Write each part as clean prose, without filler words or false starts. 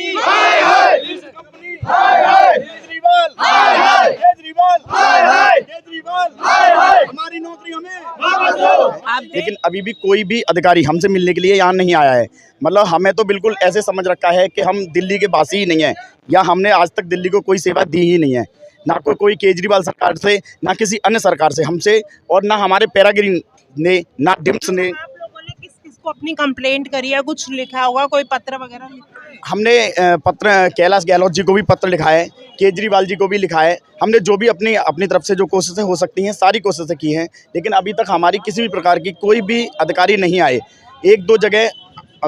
Company हाय हाय, company हाय हाय, केजरीवाल हाय हाय, केजरीवाल हाय हाय, केजरीवाल हाय हाय, हमारी नौकरी हमें वापस दो। लेकिन अभी भी कोई भी अधिकारी हमसे मिलने के लिए यहाँ नहीं आया है। मतलब हमें तो बिल्कुल ऐसे समझ रखा है कि हम दिल्ली के वासी ही नहीं हैं, या हमने आज तक दिल्ली को कोई सेवा दी ही नहीं है, ना कोई केजरीवाल सरकार से, ना किसी अन्य सरकार से हमसे, और ना हमारे पैराग्रीन ने, ना डिम्स ने। आप लोगों ने किस किस को अपनी कंप्लेंट करी है, कुछ लिखा होगा, कोई पत्र वगैरह लिखा है? हमने पत्र कैलाश गहलोत जी को भी पत्र लिखा है, केजरीवाल जी को भी लिखा है। हमने जो भी अपनी तरफ से जो कोशिशें हो सकती हैं सारी कोशिशें की हैं, लेकिन अभी तक हमारी किसी भी प्रकार की कोई भी अधिकारी नहीं आए। एक दो जगह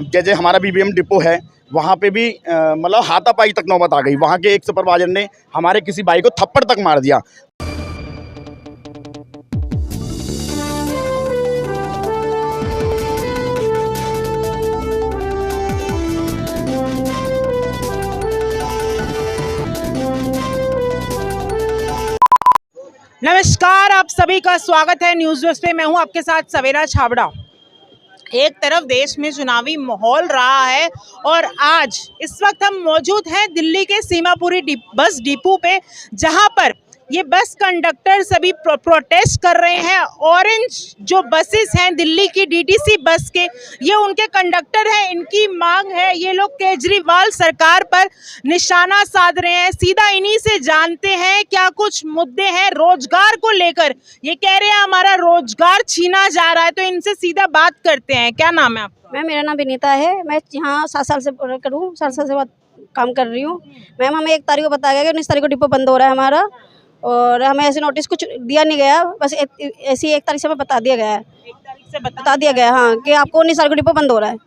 जैसे हमारा BBM डिपो है, वहाँ पे भी मतलब हाथापाई तक नौबत आ गई। वहाँ के एक सुपरवाइजर ने हमारे किसी भाई को थप्पड़ तक मार दिया। नमस्कार, आप सभी का स्वागत है न्यूज़ वेस्ट पे। मैं हूं आपके साथ सवेरा छाबड़ा। एक तरफ देश में चुनावी माहौल रहा है और आज इस वक्त हम मौजूद हैं दिल्ली के सीमापुरी बस डिपो पे, जहां पर ये बस कंडक्टर सभी प्रोटेस्ट कर रहे हैं। ऑरेंज जो बसेस हैं दिल्ली की DTC बस के, ये उनके कंडक्टर हैं। इनकी मांग है, ये लोग केजरीवाल सरकार पर निशाना साध रहे हैं। सीधा इन्हीं से जानते हैं क्या कुछ मुद्दे हैं रोजगार को लेकर। ये कह रहे हैं हमारा रोजगार छीना जा रहा है, तो इनसे सीधा बात करते हैं। क्या नाम है आपका? मैम, मेरा नाम विनीता है। मैं यहाँ 7 साल से करूँ 7 साल से बाद काम कर रही हूँ। मैम, हमें 1 तारीख को बताया गया कि 19 तारीख को डिपो बंद हो रहा है हमारा, और हमें ऐसे नोटिस कुछ दिया नहीं गया। बस ऐसी 1 तारीख से हमें बता दिया गया है। 1 तारीख से बता दिया गया, हाँ, कि आपको 19 तारीख को डिपो बंद हो रहा है।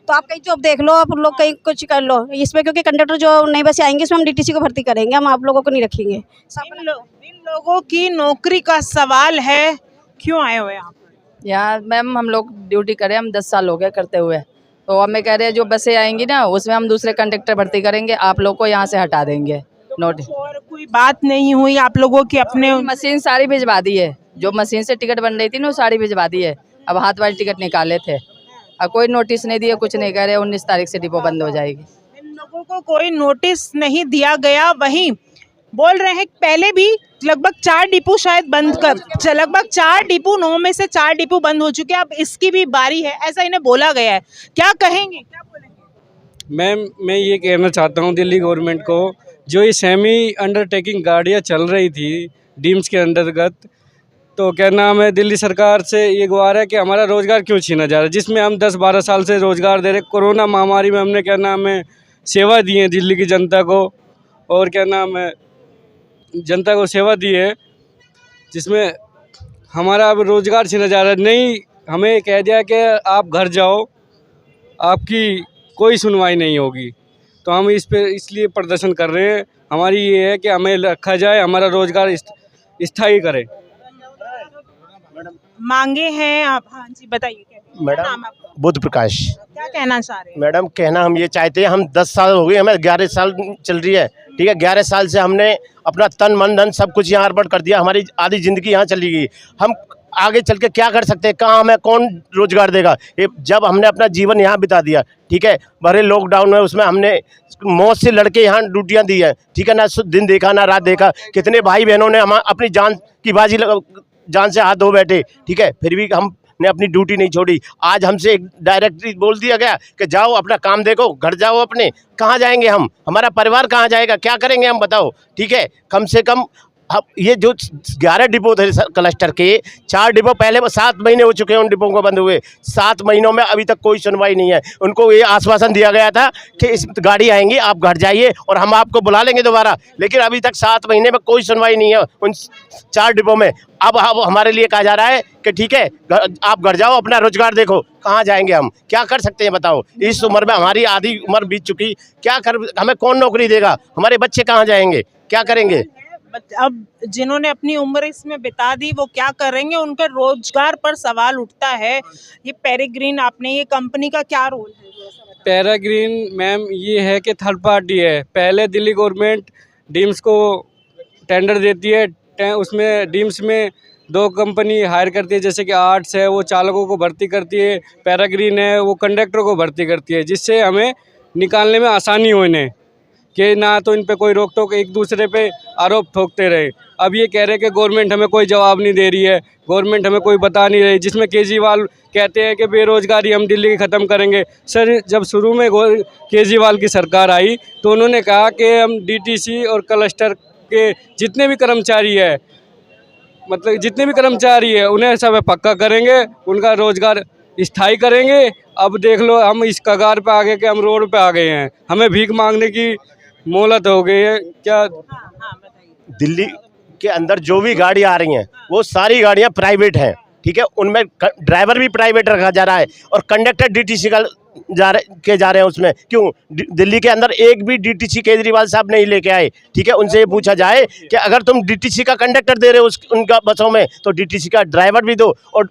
तो आप कहीं जॉब देख लो, आप लोग कहीं कुछ कर लो इसमें, क्योंकि कंडक्टर जो नई बसें आएंगी इसमें हम DTC को भर्ती करेंगे, हम आप लोगों को नहीं रखेंगे। इन लोगों की नौकरी का सवाल है। क्यों आए हुए आप यहाँ? मैम, हम लोग ड्यूटी करें, हम 10 साल हो गए करते हुए, तो हमें कह रहे हैं जो बसें आएंगी ना उसमें हम दूसरे कंडक्टर भर्ती करेंगे, आप लोग को यहाँ से हटा देंगे। नोटिस और कोई बात नहीं हुई आप लोगों की? अपने मशीन सारी भिजवा दी है, जो मशीन से टिकट बन रही थी ना वो सारी भिजवा दी है। अब हाथ वाली टिकट निकाले थे, अब कोई नोटिस नहीं दिया, कुछ नहीं कह रहे। 19 तारीख से डिपो बंद हो जाएगी। इन लोगों को कोई नोटिस नहीं दिया गया। वहीं बोल रहे हैं पहले भी लगभग 4 डिपो शायद बंद कर, लगभग 4 डिपो, 9 में से 4 डिपो बंद हो चुके हैं, अब इसकी भी बारी है, ऐसा इन्हें बोला गया है। क्या कहेंगे, क्या बोलेंगे? मैम, मैं ये कहना चाहता हूँ दिल्ली गवर्नमेंट को, जो ये सेमी अंडरटेकिंग गाड़ियाँ चल रही थी डीम्स के अंतर्गत, तो क्या नाम है, दिल्ली सरकार से ये गुहार है कि हमारा रोज़गार क्यों छीना जा रहा है, जिसमें हम 10-12 साल से रोज़गार दे रहे। कोरोना महामारी में हमने क्या नाम है सेवा दी है दिल्ली की जनता को, और क्या नाम है जनता को सेवा दी है, जिसमें हमारा अब रोज़गार छीना जा रहा है। नहीं, हमें कह दिया कि आप घर जाओ, आपकी कोई सुनवाई नहीं होगी। तो हम इस पे इसलिए प्रदर्शन कर रहे हैं। हमारी ये है कि हमें रखा जाए, हमारा रोज़गार स्थायी करें। मांगे हैं आप? हाँ जी, बताइए। क्या मैडम, नाम है आपका? बुद्ध प्रकाश। क्या कहना चाह रहे हैं? मैडम, कहना हम ये चाहते हैं, हम 10 साल हो गए, हमें 11 साल चल रही है, ठीक है। 11 साल से हमने अपना तन मन धन सब कुछ यहाँ अर्पण कर दिया, हमारी आधी ज़िंदगी यहाँ चली गई। हम आगे चल के क्या कर सकते हैं? कहाँ हमें कौन रोजगार देगा? ये जब हमने अपना जीवन यहाँ बिता दिया, ठीक है, भरे लॉकडाउन में, उसमें हमने मौत से लड़के यहाँ ड्यूटियाँ दी है, ठीक है ना, दिन देखा ना रात देखा। कितने भाई बहनों ने हम अपनी जान की बाजी जान से हाथ धो बैठे, ठीक है, फिर भी हमने अपनी ड्यूटी नहीं छोड़ी। आज हमसे डायरेक्टली बोल दिया गया कि जाओ अपना काम देखो, घर जाओ अपने। कहाँ जाएंगे हम? हमारा परिवार कहाँ जाएगा? क्या करेंगे हम, बताओ, ठीक है। कम से कम अब ये जो 11 डिपो थे क्लस्टर के, 4 डिपो पहले 7 महीने हो चुके हैं उन डिपो को बंद हुए। 7 महीनों में अभी तक कोई सुनवाई नहीं है। उनको ये आश्वासन दिया गया था कि इस गाड़ी आएंगी, आप घर जाइए और हम आपको बुला लेंगे दोबारा, लेकिन अभी तक 7 महीने में कोई सुनवाई नहीं है उन 4 डिपो में। अब हमारे लिए कहा जा रहा है कि ठीक है, आप घर जाओ, अपना रोजगार देखो। कहाँ जाएंगे हम? क्या कर सकते हैं, बताओ? इस उम्र में, हमारी आधी उम्र बीत चुकी, क्या कर, हमें कौन नौकरी देगा? हमारे बच्चे कहाँ जाएंगे? क्या करेंगे? अब जिन्होंने अपनी उम्र इसमें बिता दी वो क्या करेंगे? उनका रोजगार पर सवाल उठता है। ये पेरेग्रीन, आपने ये कंपनी का क्या रोल है? पेरेग्रीन मैम ये है कि थर्ड पार्टी है। पहले दिल्ली गवर्नमेंट डीम्स को टेंडर देती है, उसमें डीम्स में 2 कंपनी हायर करती है, जैसे कि आर्ट्स है वो चालकों को भर्ती करती है, पेरेग्रीन है वो कंडक्टर को भर्ती करती है, जिससे हमें निकालने में आसानी हो इन्हें। कि ना तो इन पे कोई रोक टोक, एक दूसरे पे आरोप ठोकते रहे। अब ये कह रहे हैं कि गवर्नमेंट हमें कोई जवाब नहीं दे रही है, गवर्नमेंट हमें कोई बता नहीं रही, जिसमें केजरीवाल कहते हैं कि बेरोज़गारी हम दिल्ली की ख़त्म करेंगे। सर, जब शुरू में केजरीवाल की सरकार आई तो उन्होंने कहा कि हम डीटीसी और क्लस्टर के जितने भी कर्मचारी है, मतलब जितने भी कर्मचारी है उन्हें सब पक्का करेंगे, उनका रोज़गार स्थायी करेंगे। अब देख लो, हम इस कगार पे आ गए कि हम रोड पे आ गए हैं, हमें भीख मांगने की मोहलत हो गई है। क्या दिल्ली के अंदर जो भी गाड़ी आ रही हैं वो सारी गाड़ियां प्राइवेट हैं, ठीक है। उनमें ड्राइवर भी प्राइवेट रखा जा रहा है और कंडक्टर डीटीसी का जा रहे हैं उसमें। क्यों? दिल्ली के अंदर एक भी डीटीसी केजरीवाल साहब नहीं लेके आए, ठीक है। उनसे ये पूछा जाए कि अगर तुम डीटीसी का कंडक्टर दे रहे हो उनका बसों में, तो डीटीसी का ड्राइवर भी दो और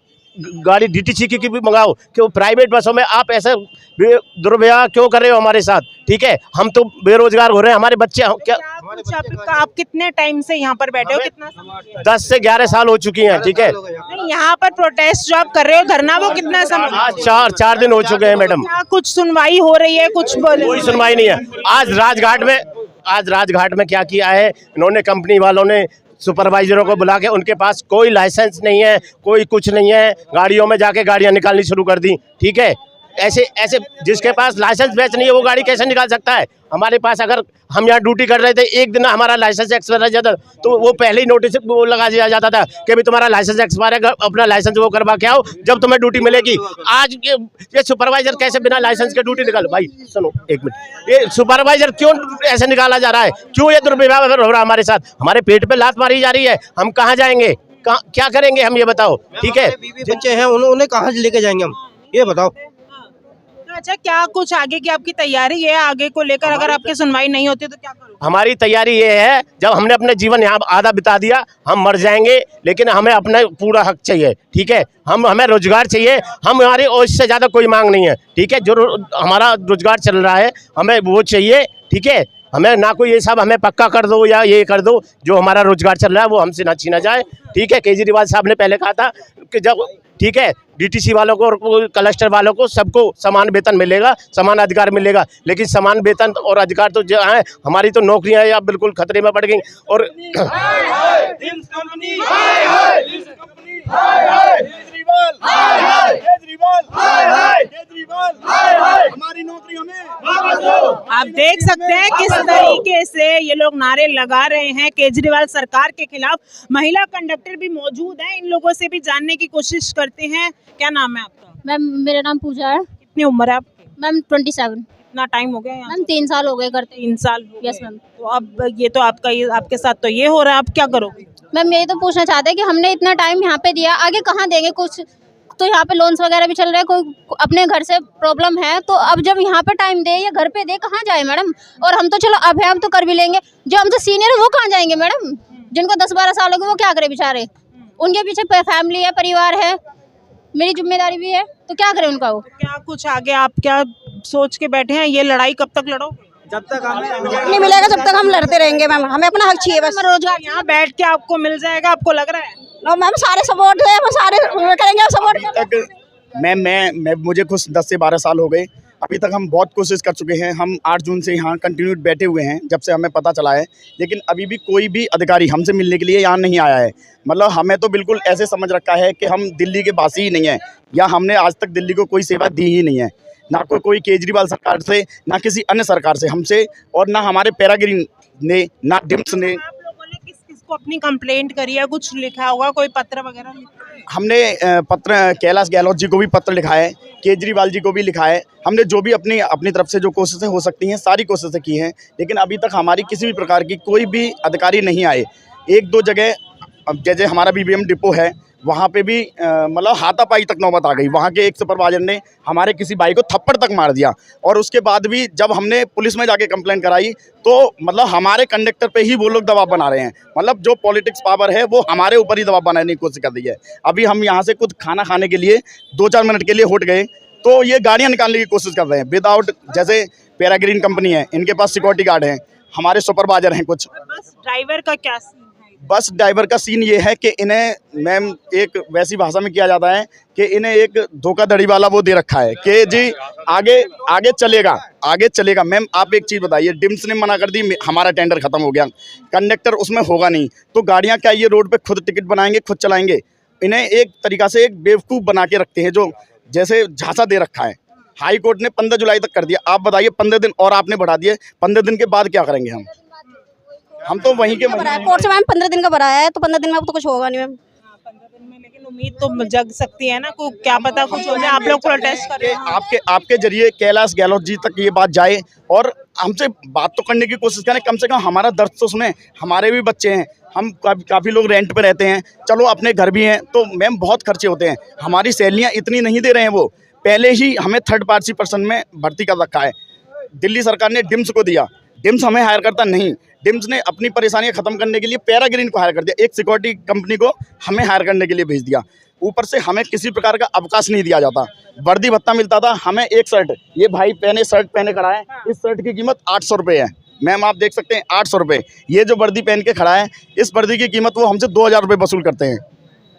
गाड़ी डीटीसी की भी मंगाओ। कि वो प्राइवेट बसों में आप ऐसा दुर्व्यवहार क्यों कर रहे हो हमारे साथ, ठीक है। हम तो बेरोजगार हो रहे हैं, हमारे बच्चे क्या। आप कितने टाइम से यहाँ पर बैठे हो? कितना समय? 10 से 11 साल हो चुकी हैं, ठीक है। नहीं, यहाँ पर प्रोटेस्ट जो आप कर रहे हो, धरना, वो कितना समय? आज 4 दिन हो चुके हैं मैडम। क्या कुछ सुनवाई हो रही है? कुछ कोई सुनवाई नहीं है। आज राजघाट में क्या किया है इन्होंने, कंपनी वालों ने सुपरवाइजरों को बुला के, उनके पास कोई लाइसेंस नहीं है, कोई कुछ नहीं है, गाड़ियों में जाके गाड़ियां निकालनी शुरू कर दी, ठीक है। ऐसे जिसके पास लाइसेंस बेच नहीं है वो गाड़ी कैसे निकाल सकता है? हमारे पास अगर हम यहाँ ड्यूटी कर रहे थे, एक दिन हमारा लाइसेंस एक्सपायर हो जाता तो वो पहले ही नोटिस वो लगा दिया जाता था कि भाई तुम्हारा लाइसेंस एक्सपायर है, अपना लाइसेंस वो करवा के आओ जब तुम्हें ड्यूटी मिलेगी। आज ये सुपरवाइजर कैसे बिना लाइसेंस के ड्यूटी निकाल? भाई सुनो एक मिनट, ये सुपरवाइजर क्यों ऐसे निकाला जा रहा है? क्यों ये दुर्व्यवहार हो रहा है हमारे साथ? हमारे पेट पे लात मारी जा रही है, हम कहाँ जाएंगे, क्या करेंगे हम, ये बताओ, ठीक है। बच्चे हैं उन्हें कहाँ से लेके जाएंगे हम, ये बताओ। अच्छा, क्या कुछ आगे की आपकी तैयारी है आगे को लेकर? अगर आपकी सुनवाई नहीं होती तो क्या करोगे? हमारी तैयारी ये है, जब हमने अपने जीवन यहाँ आधा बिता दिया, हम मर जाएंगे, लेकिन हमें अपना पूरा हक चाहिए, ठीक है। हमें रोजगार चाहिए, हमारी और इससे ज़्यादा कोई मांग नहीं है, ठीक है। जो हमारा रोजगार चल रहा है हमें वो चाहिए, ठीक है। हमें ना कोई ये सब हमें पक्का कर दो या ये कर दो, जो हमारा रोजगार चल रहा है वो हमसे ना छीना जाए, ठीक है। केजरीवाल साहब ने पहले कहा था कि जब, ठीक है, डीटीसी वालों को और क्लस्टर वालों को सबको समान वेतन मिलेगा, समान अधिकार मिलेगा, लेकिन समान वेतन और अधिकार तो जो है, हमारी तो नौकरियां या बिल्कुल खतरे में पड़ गई। और हमारी नौकरी हमें वापस दो। आप देख सकते हैं किस तरीके से ये लोग नारे लगा रहे हैं केजरीवाल सरकार के खिलाफ। महिला कंडक्टर भी मौजूद हैं, इन लोगों से भी जानने की कोशिश करते हैं। क्या नाम है आपका? मैम मेरा नाम पूजा है। कितनी उम्र है आपकी? मैम 27। कितना टाइम हो गया यहाँ? मैम 3 साल हो गए करते। 3 साल हो यस गए। मैम। तो अब ये तो आपके साथ तो ये हो रहा है, आप क्या करोगे? मैम यही तो पूछना चाहते हैं कि हमने इतना टाइम यहाँ पे दिया, आगे कहाँ देंगे? कुछ तो यहाँ पे लोन्स वगैरह भी चल रहे हैं, कोई अपने घर से प्रॉब्लम है तो अब जब यहाँ पे टाइम दे या घर पे दे, कहाँ जाए मैडम? और हम तो चलो अब है, हम तो कर भी लेंगे, जो हमसे सीनियर है वो कहाँ जाएंगे मैडम? जिनको 10-12 साल हो गए वो क्या करे बेचारे? उनके पीछे फैमिली है, परिवार है, मेरी जिम्मेदारी भी है, तो क्या करें उनका वो? क्या कुछ आगे आप क्या सोच के बैठे हैं? ये लड़ाई कब तक लड़ोगे? जब तक हमें नहीं मिलेगा जब तक हम लड़ते रहेंगे मैम, हमें अपना हक चाहिए बस। रोजगार यहाँ बैठ के आपको मिल जाएगा, आपको लग रहा है? नो मैम, सारे सपोर्ट है, हम सारे करेंगे सपोर्ट। तक मैं मुझे खुद 10 से 12 साल हो गए। अभी तक हम बहुत कोशिश कर चुके हैं। हम 8 जून से यहाँ कंटिन्यूड बैठे हुए हैं जब से हमें पता चला है, लेकिन अभी भी कोई भी अधिकारी हमसे मिलने के लिए यहाँ नहीं आया है। मतलब हमें तो बिल्कुल ऐसे समझ रखा है कि हम दिल्ली के वासी ही नहीं हैं, या हमने आज तक दिल्ली को कोई सेवा दी ही नहीं है, ना कोई केजरीवाल सरकार से, ना किसी अन्य सरकार से हमसे, और ना हमारे पैराग्रीन ने, ना डिम्स ने। आप लोगों ने किसको अपनी कंप्लेंट करी है? कुछ लिखा होगा, कोई पत्र वगैरह लिखा है? हमने पत्र कैलाश गहलोत जी को भी पत्र लिखा है, केजरीवाल जी को भी लिखा है। हमने जो भी अपनी तरफ से जो कोशिशें हो सकती हैं सारी कोशिशें की हैं, लेकिन अभी तक हमारी किसी भी प्रकार की कोई भी अधिकारी नहीं आए। 1-2 जगह, जैसे हमारा BBM डिपो है, वहाँ पे भी मतलब हाथापाई तक नौबत आ गई। वहाँ के एक सुपरवाइजर ने हमारे किसी भाई को थप्पड़ तक मार दिया, और उसके बाद भी जब हमने पुलिस में जाके कंप्लेंट कराई तो मतलब हमारे कंडक्टर पे ही वो लोग दबाव बना रहे हैं। मतलब जो पॉलिटिक्स पावर है वो हमारे ऊपर ही दबाव बनाने की कोशिश कर रही है। अभी हम यहाँ से खुद खाना खाने के लिए 2-4 मिनट के लिए उठ गए तो ये गाड़ियाँ निकालने की कोशिश कर रहे हैं विदाउट, जैसे पैराग्रीन कंपनी है, इनके पास सिक्योरिटी गार्ड हैं, हमारे सुपरवाइजर हैं कुछ। बस ड्राइवर का क्या सीन है? बस ड्राइवर का सीन ये है कि इन्हें मैम एक वैसी भाषा में किया जाता है कि इन्हें एक धोखाधड़ी वाला वो दे रखा है कि जी आगे चलेगा। मैम आप एक चीज़ बताइए, डिम्स ने मना कर दी, हमारा टेंडर खत्म हो गया, कंडक्टर उसमें होगा नहीं, तो गाड़ियाँ क्या ये रोड पे खुद टिकट बनाएंगे, खुद चलाएंगे? इन्हें एक तरीक़ा से एक बेवकूफ़ बना के रखते हैं, जो जैसे झांसा दे रखा है। हाई कोर्ट ने 15 जुलाई तक कर दिया, आप बताइए 15 दिन और आपने बढ़ा दिए, 15 दिन के बाद क्या करेंगे हम तो वहीं के कोर्ट से मैम 15 दिन का भरा है, तो 15 दिन में अब तो कुछ होगा नहीं मैम। 15 दिन में, लेकिन उम्मीद तो जग सकती है ना, को क्या पता कुछ हो जाए, आप लोग प्रोटेस्ट कर रहे हैं। आपके जरिए कैलाश गहलोत जी तक ये बात जाए और हमसे बात तो करने की कोशिश करें, कम से कम हमारा दर्द तो सुने। हमारे भी बच्चे हैं, हम काफ़ी लोग रेंट पे रहते हैं, चलो अपने घर भी हैं, तो मैम बहुत खर्चे होते हैं, हमारी सैलरियाँ इतनी नहीं दे रहे हैं। वो पहले ही हमें थर्ड पार्टी पर्सन में भर्ती कर रखा है। दिल्ली सरकार ने डिम्स को दिया, डिम्स हमें हायर करता नहीं, डिम्स ने अपनी परेशानियां खत्म करने के लिए पैराग्रीन को हायर कर दिया, एक सिक्योरिटी कंपनी को हमें हायर करने के लिए भेज दिया। ऊपर से हमें किसी प्रकार का अवकाश नहीं दिया जाता, वर्दी भत्ता मिलता था हमें। एक शर्ट, ये भाई शर्ट पहने खड़ा है, इस शर्ट की कीमत 800 रुपये है मैम, आप देख सकते हैं 800 रुपये। ये जो वर्दी पहन के खड़ा है, इस वर्दी की कीमत वो हमसे 2000 रुपये वसूल करते हैं,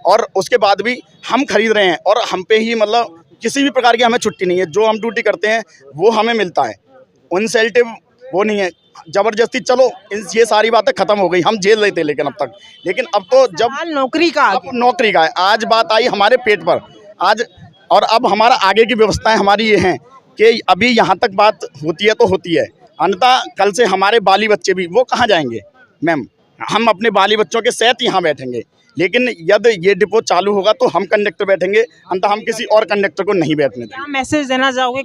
और उसके बाद भी हम खरीद रहे हैं, और हम पे ही मतलब किसी भी प्रकार की हमें छुट्टी नहीं है, जो हम ड्यूटी करते हैं वो हमें मिलता है, इंसेंटिव वो नहीं है। जबरदस्ती चलो ये सारी बातें खत्म हो गई, हम झेल रहे थे लेकिन अब तो जब नौकरी का है, आज बात आई हमारे पेट पर आज, और अब हमारा आगे की व्यवस्थाएं हमारी ये हैं कि अभी यहाँ तक बात होती है तो होती है, अन्यथा कल से हमारे बाली बच्चे भी वो कहाँ जाएंगे मैम? हम अपने बाली बच्चों के साथ यहाँ बैठेंगे, लेकिन यदि ये डिपो चालू होगा तो हम कंडक्टर बैठेंगे, अन्यथा हम किसी और कंडक्टर को नहीं बैठने देंगे। क्या मैसेज देना चाहोगे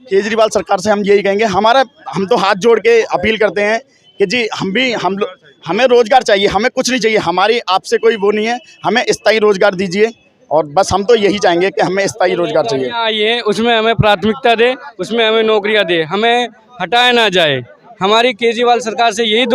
केजरीवाल सरकार से? हम यही कहेंगे, हम तो हाथ जोड़ के अपील करते हैं कि जी हमें रोजगार चाहिए, हमें कुछ नहीं चाहिए, हमारी आपसे कोई वो नहीं है, हमें स्थायी रोजगार दीजिए, और बस हम तो यही चाहेंगे कि हमें स्थायी रोजगार चाहिए। ये उसमें हमें प्राथमिकता दे, उसमें हमें नौकरियां दे, हमें हटाया ना जाए। हमारी केजरीवाल सरकार से यही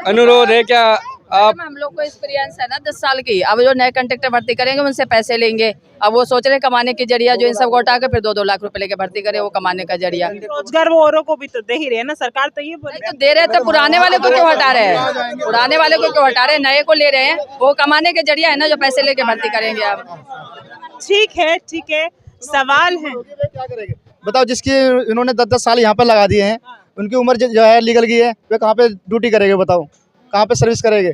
अनुरोध है। क्या आप हम लोग को एक्सपीरियंस है ना 10 साल की, अब जो नए कंडक्टर भर्ती करेंगे उनसे पैसे लेंगे, अब वो सोच रहे कमाने की जरिया, जो इन सब को हटा के फिर 2-2 लाख रुपए लेके भर्ती करे, वो कमाने का जरिया। रोजगार वो औरों को भी तो दे ही रहे हैं ना, सरकार तो ये तो दे रहे, तो पुराने वाले को क्यों हटा रहे हैं? पुराने वाले को क्यों हटा रहे हैं? नए को ले रहे हैं, वो कमाने के जरिया है ना, जो पैसे लेके भर्ती करेंगे। आप ठीक है, सवाल है, बताओ, जिसकी इन्होंने 10-10 साल यहाँ पर लगा दिए हैं, उनकी उम्र जो है लीगल की है, वे कहाँ पे ड्यूटी करेंगे? बताओ कहाँ पे सर्विस करेंगे?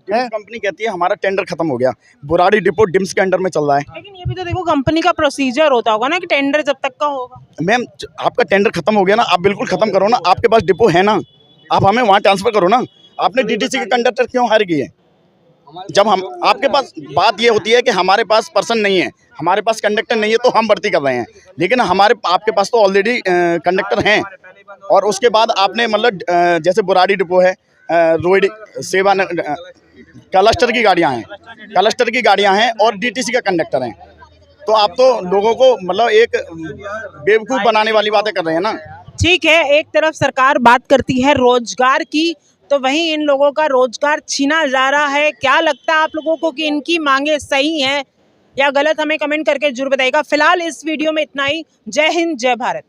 कंपनी कहती है हमारा टेंडर खत्म हो गया, बुराड़ी डिपो डिम्स के अंडर में चल रहा है। लेकिन ये भी तो देखो कंपनी का प्रोसीजर होता होगा ना कि टेंडर जब तक का होगा। मैम आपका टेंडर खत्म हो गया ना, आप बिल्कुल खत्म करो ना, आपके पास डिपो है ना, आप हमें वहाँ ट्रांसफर करो ना। आपने डीटीसी के कंडक्टर क्यों हायर किए? जब हम आपके पास बात ये होती है कि हमारे पास पर्सन नहीं है, हमारे पास कंडक्टर नहीं है, तो हम भर्ती कर रहे हैं, लेकिन आपके पास तो ऑलरेडी कंडक्टर हैं। और उसके बाद आपने मतलब जैसे बुराड़ी डिपो है, रोड सेवा, क्लस्टर की गाड़ियां हैं और डीटीसी का कंडक्टर हैं, तो आप तो लोगों को मतलब एक बेवकूफ़ बनाने वाली बातें कर रहे हैं ना। ठीक है, एक तरफ सरकार बात करती है रोजगार की, तो वहीं इन लोगों का रोजगार छीना जा रहा है। क्या लगता है आप लोगों को कि इनकी मांगे सही हैं या गलत? हमें कमेंट करके जरूर बताइएगा। फिलहाल इस वीडियो में इतना ही। जय हिंद, जय भारत।